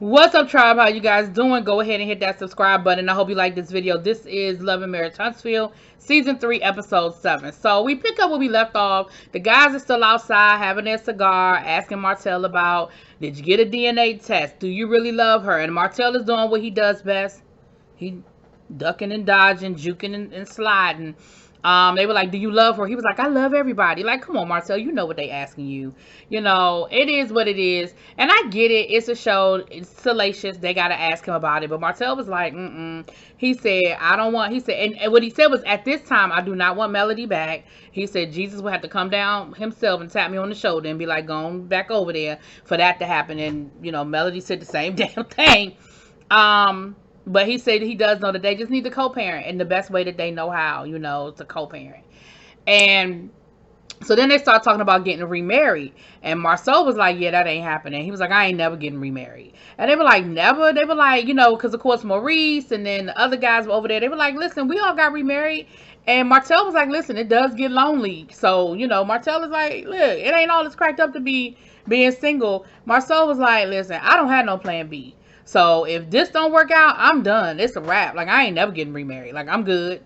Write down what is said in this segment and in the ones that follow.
What's up, tribe? How you guys doing? Go ahead and hit that subscribe button. I hope you like this video. This is Love and Marriage Huntsville, Season 3, Episode 7. So we pick up where we left off. The guys are still outside having their cigar, asking Martell about, did you get a DNA test? Do you really love her? And Martell is doing what he does best. He ducking and dodging, juking and sliding. They were like, do you love her? He was like, I love everybody. Like, come on, Marcel, you know what they asking you. You know, it is what it is. And I get it. It's a show. It's salacious. They got to ask him about it. But Marcel was like, He said, I don't want, he said, and what he said was, at this time, I do not want Melody back. He said, Jesus will have to come down himself and tap me on the shoulder and be like, going back over there for that to happen. And, you know, Melody said the same damn thing. But he said he does know that they just need to co-parent in the best way that they know how, you know, to co-parent. And so then they start talking about getting remarried. And Marceau was like, yeah, that ain't happening. He was like, I ain't never getting remarried. And they were like, never? They were like, you know, because of course Maurice and then the other guys were over there. They were like, listen, we all got remarried. And Martell was like, listen, it does get lonely. So, you know, Martell is like, look, it ain't all it's cracked up to be being single. Marceau was like, listen, I don't have no plan B. So if this don't work out, I'm done. It's a wrap. Like, I ain't never getting remarried. Like, I'm good.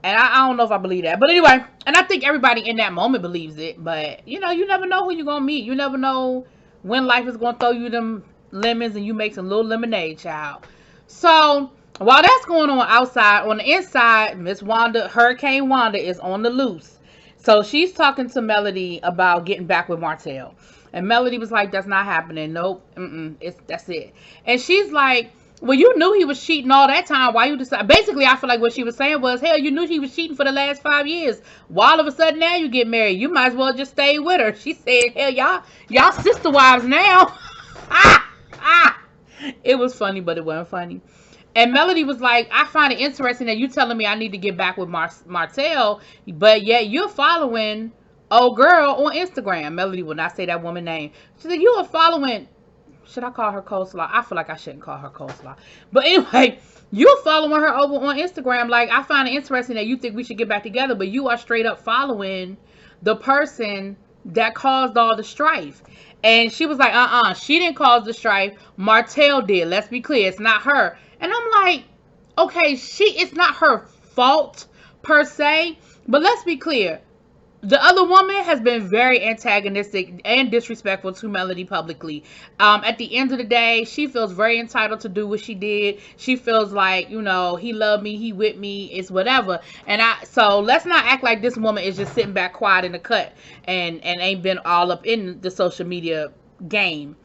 And I don't know if I believe that. But anyway, and I think everybody in that moment believes it. But, you know, you never know who you're going to meet. You never know when life is going to throw you them lemons and you make some little lemonade, child. So while that's going on outside, on the inside, Miss Wanda, Hurricane Wanda, is on the loose. So she's talking to Melody about getting back with Martell. And Melody was like, that's not happening. Nope. That's it. And she's like, well, you knew he was cheating all that time. Why you decide? Basically, I feel like what she was saying was, hell, you knew he was cheating for the last 5 years. Why all of a sudden now you get married? You might as well just stay with her. She said, hell, y'all sister wives now. It was funny, but it wasn't funny. And Melody was like, I find it interesting that you telling me I need to get back with Martell, but yet you're following old girl on Instagram. Melody will not say that woman's name. She said, you are following, should I call her Coleslaw? I feel like I shouldn't call her Coleslaw. But anyway, you're following her over on Instagram. Like, I find it interesting that you think we should get back together, but you are straight up following the person that caused all the strife. And she was like, she didn't cause the strife. Martell did. Let's be clear. It's not her. And I'm like, okay, it's not her fault per se, but let's be clear. The other woman has been very antagonistic and disrespectful to Melody publicly. At the end of the day, she feels very entitled to do what she did. She feels like, you know, he loved me, he with me, it's whatever. So let's not act like this woman is just sitting back quiet in the cut and ain't been all up in the social media game.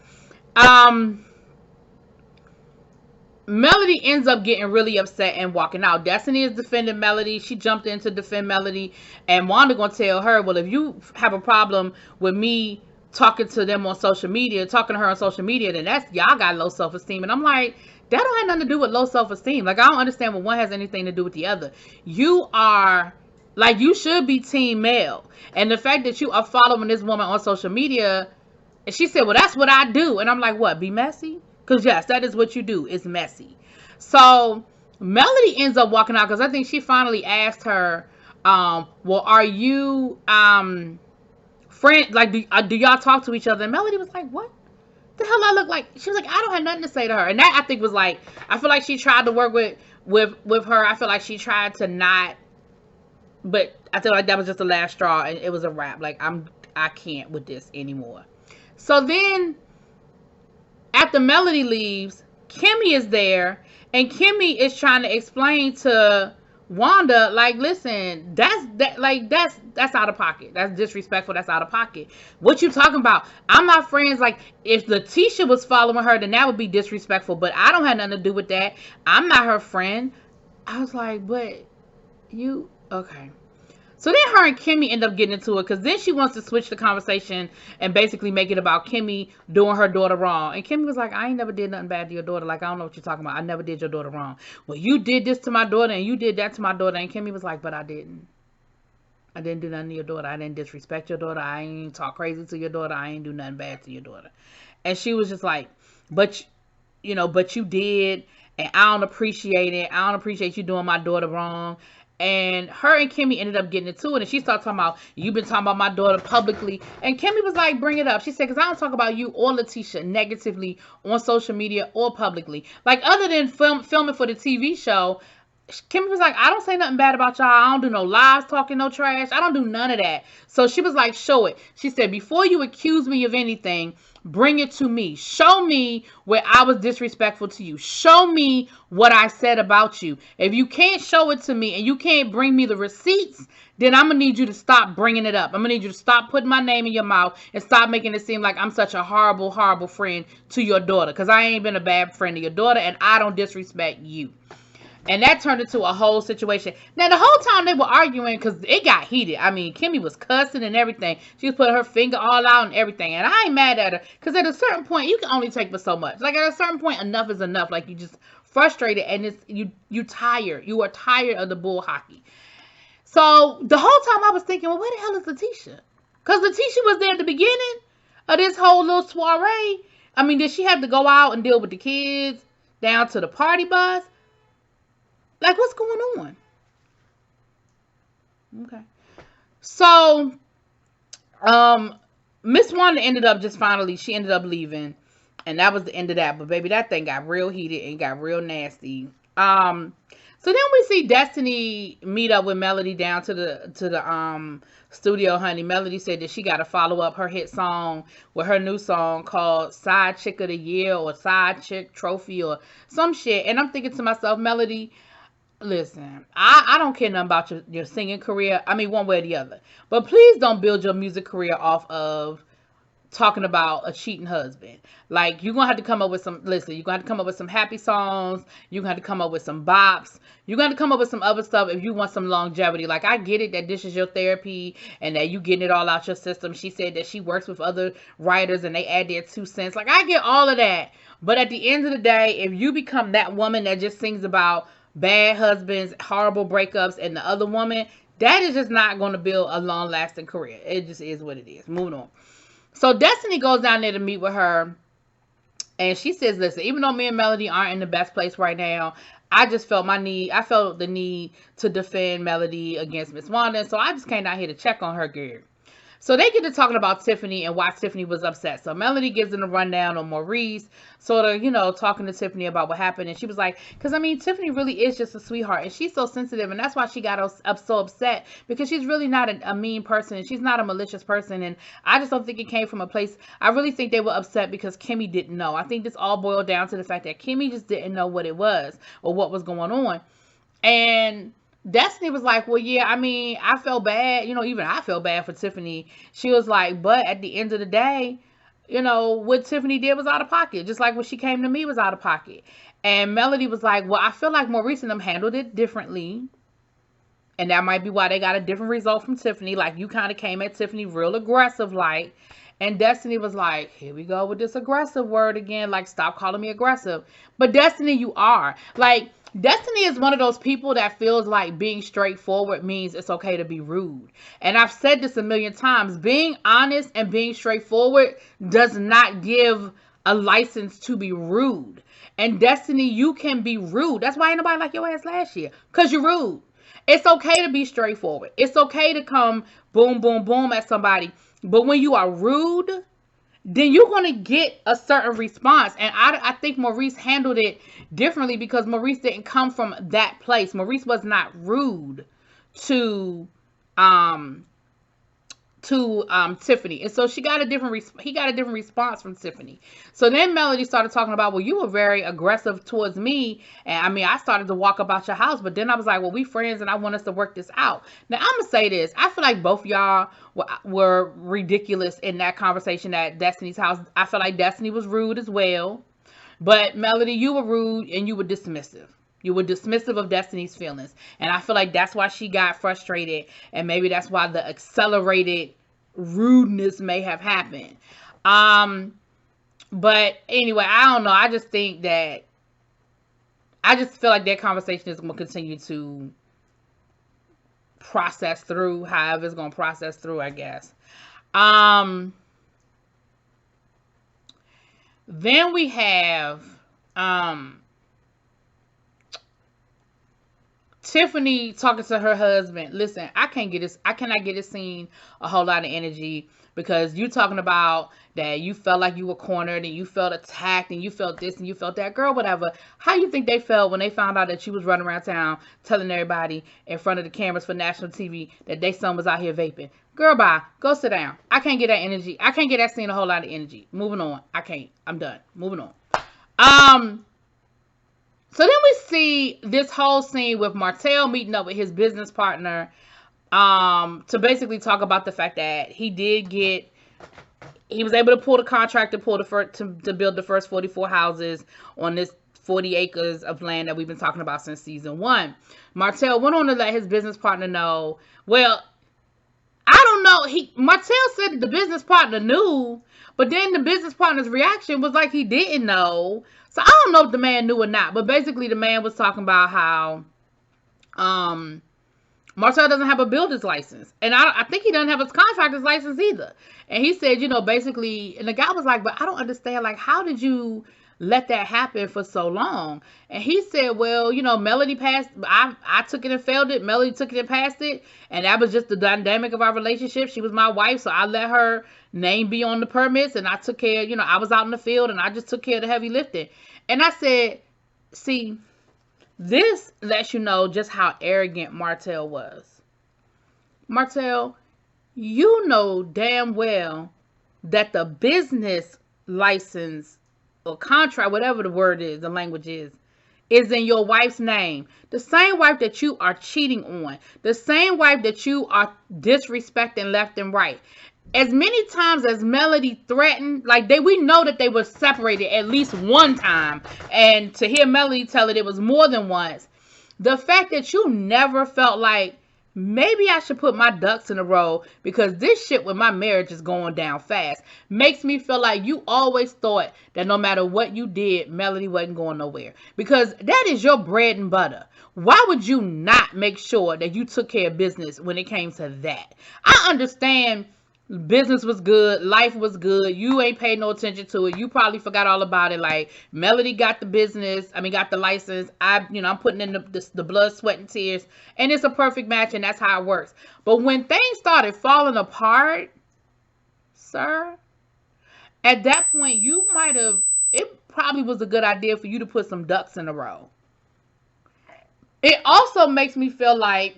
Melody ends up getting really upset and walking out. Destiny is defending Melody. She jumped in to defend Melody. And Wanda gonna tell her, well, if you have a problem with me talking to them on social media, talking to her on social media, then that's, y'all got low self-esteem. And I'm like, that don't have nothing to do with low self-esteem. Like, I don't understand what one has anything to do with the other. You are, like, you should be team male. And the fact that you are following this woman on social media, and she said, well, that's what I do. And I'm like, what, be messy? Because, yes, that is what you do. It's messy. So, Melody ends up walking out because I think she finally asked her, well, are you friends? Like, do y'all talk to each other? And Melody was like, what the hell I look like? She was like, I don't have nothing to say to her. And that, I think, was like, I feel like she tried to work with her. I feel like she tried to not, but I feel like that was just the last straw. And it was a wrap. Like, I can't with this anymore. So then, after Melody leaves, Kimmy is there, and Kimmy is trying to explain to Wanda, like, listen, that's out of pocket. That's disrespectful. That's out of pocket. What you talking about? I'm not friends. Like, if Letitia was following her, then that would be disrespectful. But I don't have nothing to do with that. I'm not her friend. I was like, but you, okay. So then her and Kimmy end up getting into it because then she wants to switch the conversation and basically make it about Kimmy doing her daughter wrong. And Kimmy was like, I ain't never did nothing bad to your daughter. Like, I don't know what you're talking about. I never did your daughter wrong. Well, you did this to my daughter and you did that to my daughter. And Kimmy was like, but I didn't. I didn't do nothing to your daughter. I didn't disrespect your daughter. I ain't talk crazy to your daughter. I ain't do nothing bad to your daughter. And she was just like, but you did. And I don't appreciate it. I don't appreciate you doing my daughter wrong. And her and Kimmy ended up getting into it, and she started talking about, you've been talking about my daughter publicly. And Kimmy was like, bring it up. She said, because I don't talk about you or Letitia negatively on social media or publicly. Like, other than filming for the TV show, Kimmy was like, I don't say nothing bad about y'all. I don't do no lies, talking no trash. I don't do none of that. So she was like, show it. She said, before you accuse me of anything, bring it to me. Show me where I was disrespectful to you. Show me what I said about you. If you can't show it to me and you can't bring me the receipts, then I'm going to need you to stop bringing it up. I'm going to need you to stop putting my name in your mouth and stop making it seem like I'm such a horrible, horrible friend to your daughter. Because I ain't been a bad friend to your daughter, and I don't disrespect you. And that turned into a whole situation. Now, the whole time they were arguing, because it got heated. I mean, Kimmy was cussing and everything. She was putting her finger all out and everything. And I ain't mad at her, because at a certain point, you can only take but so much. Like, at a certain point, enough is enough. Like, you just frustrated, and it's you tired. You are tired of the bull hockey. So, the whole time I was thinking, well, where the hell is Letitia? Because Letitia was there at the beginning of this whole little soiree. I mean, did she have to go out and deal with the kids down to the party bus? Like, what's going on? Okay. So, Miss Wanda ended up she ended up leaving. And that was the end of that. But, baby, that thing got real heated and got real nasty. So then we see Destiny meet up with Melody down to the studio, honey. Melody said that she got to follow up her hit song with her new song called Side Chick of the Year or Side Chick Trophy or some shit. And I'm thinking to myself, Melody, listen, I don't care nothing about your singing career. I mean, one way or the other. But please don't build your music career off of talking about a cheating husband. Like, you're going to have to come up with you're going to have to come up with some happy songs. You're going to have to come up with some bops. You're going to come up with some other stuff if you want some longevity. Like, I get it that this is your therapy and that you getting it all out your system. She said that she works with other writers and they add their 2 cents. Like, I get all of that. But at the end of the day, if you become that woman that just sings about bad husbands, horrible breakups, and the other woman, that is just not going to build a long-lasting career. It just is what it is. Moving on. So Destiny goes down there to meet with her, and she says, listen, even though me and Melody aren't in the best place right now, I just felt the need to defend Melody against Miss Wanda, so I just came down here to check on her, girl. So they get to talking about Tiffany and why Tiffany was upset. So Melody gives them a rundown on Maurice, sort of, talking to Tiffany about what happened. And she was like, because, I mean, Tiffany really is just a sweetheart. And she's so sensitive. And that's why she got so upset. Because she's really not a mean person. And she's not a malicious person. And I just don't think it came from a place. I really think they were upset because Kimmy didn't know. I think this all boiled down to the fact that Kimmy just didn't know what it was or what was going on. And Destiny was like, well, yeah, I mean, I felt bad. Even I felt bad for Tiffany. She was like, but at the end of the day, what Tiffany did was out of pocket. Just like what she came to me was out of pocket. And Melody was like, well, I feel like Maurice and them handled it differently. And that might be why they got a different result from Tiffany. Like, you kind of came at Tiffany real aggressive, like. And Destiny was like, here we go with this aggressive word again. Like, stop calling me aggressive. But Destiny, you are. Like, Destiny is one of those people that feels like being straightforward means it's okay to be rude. And I've said this a million times. Being honest and being straightforward does not give a license to be rude. And Destiny, you can be rude. That's why ain't nobody like your ass last year. Because you're rude. It's okay to be straightforward. It's okay to come boom, boom, boom at somebody. But when you are rude, then you're going to get a certain response. And I think Maurice handled it differently because Maurice didn't come from that place. Maurice was not rude to Tiffany. And so he got a different response from Tiffany. So then Melody started talking about, well, you were very aggressive towards me. And I mean, I started to walk about your house, but then I was like, well, we friends and I want us to work this out. Now I'm going to say this. I feel like both y'all were ridiculous in that conversation at Destiny's house. I feel like Destiny was rude as well. But Melody, you were rude and you were dismissive. You were dismissive of Destiny's feelings. And I feel like that's why she got frustrated. And maybe that's why the accelerated rudeness may have happened. But anyway, I don't know. I just think that I just feel like that conversation is going to continue to process through, however it's going to process through, I guess. Then we have Tiffany talking to her husband, listen, I cannot get this scene a whole lot of energy because you talking about that you felt like you were cornered and you felt attacked and you felt this and you felt that. Girl, whatever. How you think they felt when they found out that you was running around town telling everybody in front of the cameras for national TV that their son was out here vaping? Girl, bye. Go sit down. I can't get that energy. I can't get that scene a whole lot of energy. Moving on. I can't. I'm done. Moving on. So then we see this whole scene with Martell meeting up with his business partner to basically talk about the fact that he was able to pull the contract to build the first 44 houses on this 40 acres of land that we've been talking about since season 1. Martell went on to let his business partner know. Well, I don't know. Martell said that the business partner knew, but then the business partner's reaction was like he didn't know. So I don't know if the man knew or not, but basically the man was talking about how Martell doesn't have a builder's license. And I think he doesn't have his contractor's license either. And he said, basically, and the guy was like, but I don't understand, like, how did you let that happen for so long? And he said, well, Melody passed, I took it and failed it. Melody took it and passed it. And that was just the dynamic of our relationship. She was my wife, so I let her name be on the permits, and I took care, I was out in the field, and I just took care of the heavy lifting. And I said, see, this lets you know just how arrogant Martell was. Martell, you know damn well that the business license or contract, whatever the word is, the language is in your wife's name. The same wife that you are cheating on. The same wife that you are disrespecting left and right. As many times as Melody threatened, we know that they were separated at least one time. And to hear Melody tell it was more than once. The fact that you never felt like, maybe I should put my ducks in a row because this shit with my marriage is going down fast, makes me feel like you always thought that no matter what you did, Melody wasn't going nowhere. Because that is your bread and butter. Why would you not make sure that you took care of business when it came to that? I understand business was good, life was good, you ain't paid no attention to it, you probably forgot all about it. Like, Melody got the got the license, I'm putting in the blood, sweat, and tears, and it's a perfect match, and that's how it works. But when things started falling apart, sir, at that point, it probably was a good idea for you to put some ducks in a row. It also makes me feel like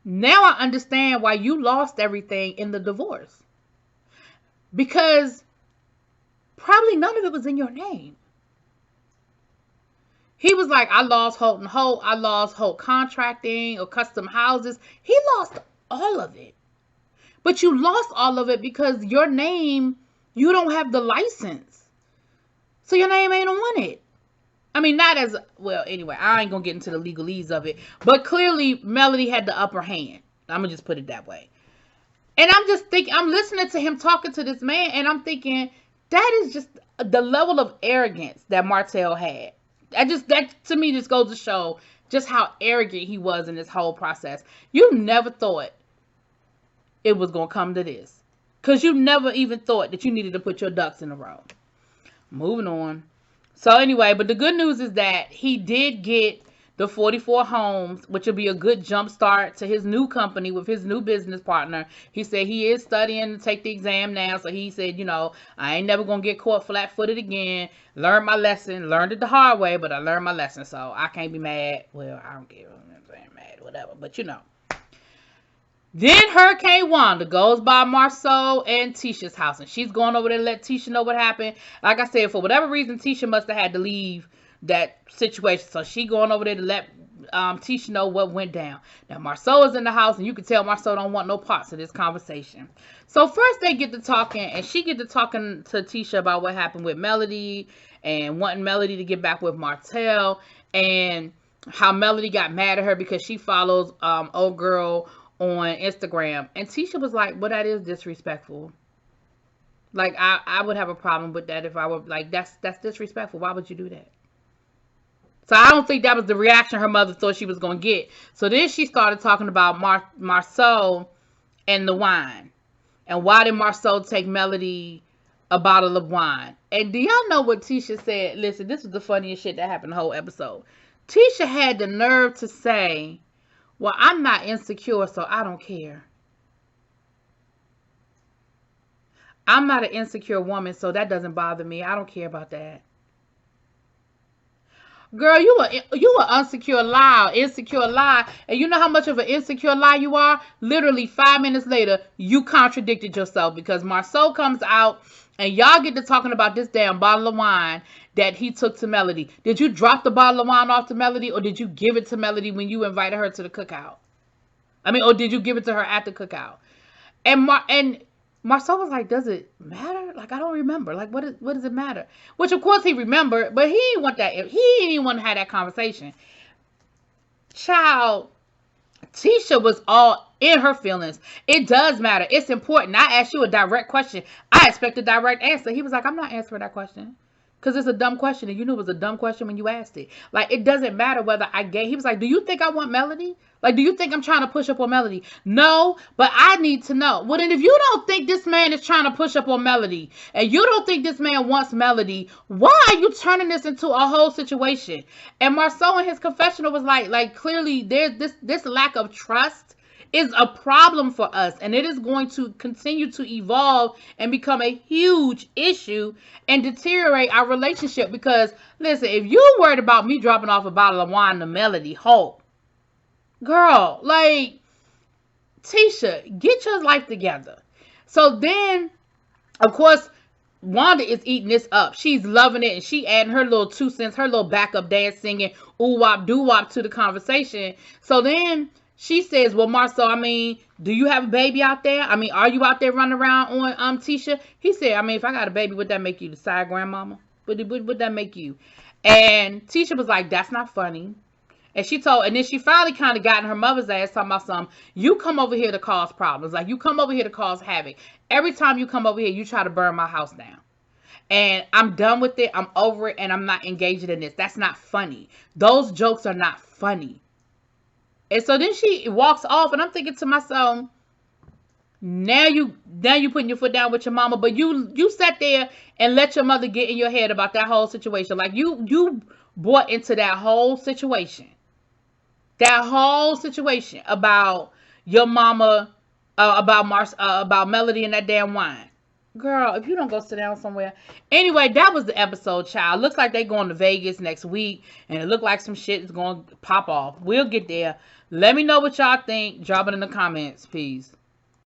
now I understand why you lost everything in the divorce. Because probably none of it was in your name. He was like, I lost Holt and Holt. I lost Holt Contracting or Custom Houses. He lost all of it. But you lost all of it because your name, you don't have the license. So your name ain't on it. Not as well. Anyway, I ain't gonna get into the legalese of it, but clearly Melody had the upper hand. I'm gonna just put it that way. And I'm just thinking, I'm listening to him talking to this man, and I'm thinking that is just the level of arrogance that Martell had. That to me just goes to show just how arrogant he was in this whole process. You never thought it was gonna come to this, because you never even thought that you needed to put your ducks in a row. Moving on. So anyway, but the good news is that he did get the 44 homes, which will be a good jump start to his new company with his new business partner. He said he is studying to take the exam now. So he said, I ain't never going to get caught flat-footed again. Learned my lesson. Learned it the hard way, but I learned my lesson. So I can't be mad. Well, I don't care. I'm mad, whatever. But Then Hurricane Wanda goes by Marceau and Tisha's house, and she's going over there to let Tisha know what happened. Like I said, for whatever reason, Tisha must have had to leave that situation, so she going over there to let Tisha know what went down. Now Marceau is in the house, and you can tell Marceau don't want no parts of this conversation. So first they get to talking, and she get to talking to Tisha about what happened with Melody and wanting Melody to get back with Martell, and how Melody got mad at her because she follows old girl on Instagram. And Tisha was like, well, that is disrespectful. Like, I would have a problem with that if I were, like, that's disrespectful. Why would you do that? So I don't think that was the reaction her mother thought she was going to get. So then she started talking about Marceau and the wine. And why did Marceau take Melody a bottle of wine. And do y'all know what Tisha said? Listen, this was the funniest shit that happened the whole episode. Tisha had the nerve to say, well, I'm not insecure, so I don't care. I'm not an insecure woman, so that doesn't bother me. I don't care about that. Girl, you an insecure lie. And you know how much of an insecure lie you are? Literally 5 minutes later, you contradicted yourself because Marceau comes out and y'all get to talking about this damn bottle of wine that he took to Melody. Did you drop the bottle of wine off to Melody, or did you give it to Melody when you invited her to the cookout? Or did you give it to her at the cookout? And Marceau was like, does it matter? Like, I don't remember. Like, what does it matter? Which, of course, he remembered, but he didn't want that. He didn't want to have that conversation. Child, Tisha was all in her feelings. It does matter. It's important. I asked you a direct question. I expect a direct answer. He was like, I'm not answering that question. Because it's a dumb question, and you knew it was a dumb question when you asked it. Like, it doesn't matter whether I gave. He was like, do you think I want Melody? Like, do you think I'm trying to push up on Melody? No, but I need to know. Well, then if you don't think this man is trying to push up on Melody, and you don't think this man wants Melody, why are you turning this into a whole situation? And Marceau in his confessional was like clearly there's this lack of trust is a problem for us, and it is going to continue to evolve and become a huge issue and deteriorate our relationship. Because listen, if you worried about me dropping off a bottle of wine to Melody, hope, girl, like, Tisha, get your life together. So then, of course, Wanda is eating this up. She's loving it, and she adding her little 2 cents, her little backup dance singing ooh wop doo wop to the conversation. So then she says, well, Marceau, do you have a baby out there? Are you out there running around on Tisha? He said, if I got a baby, would that make you the side grandmama? Would that make you? And Tisha was like, that's not funny. And then she finally kind of got in her mother's ass talking about something. You come over here to cause problems. Like, you come over here to cause havoc. Every time you come over here, you try to burn my house down. And I'm done with it. I'm over it. And I'm not engaging in this. That's not funny. Those jokes are not funny. And so then she walks off, and I'm thinking to myself, now you putting your foot down with your mama, but you sat there and let your mother get in your head about that whole situation. Like, you bought into that whole situation. That whole situation about your mama, about Melody and that damn wine. Girl, if you don't go sit down somewhere. Anyway, that was the episode, child. Looks like they going to Vegas next week, and it look like some shit is going to pop off. We'll get there. Let me know what y'all think. Drop it in the comments. Peace.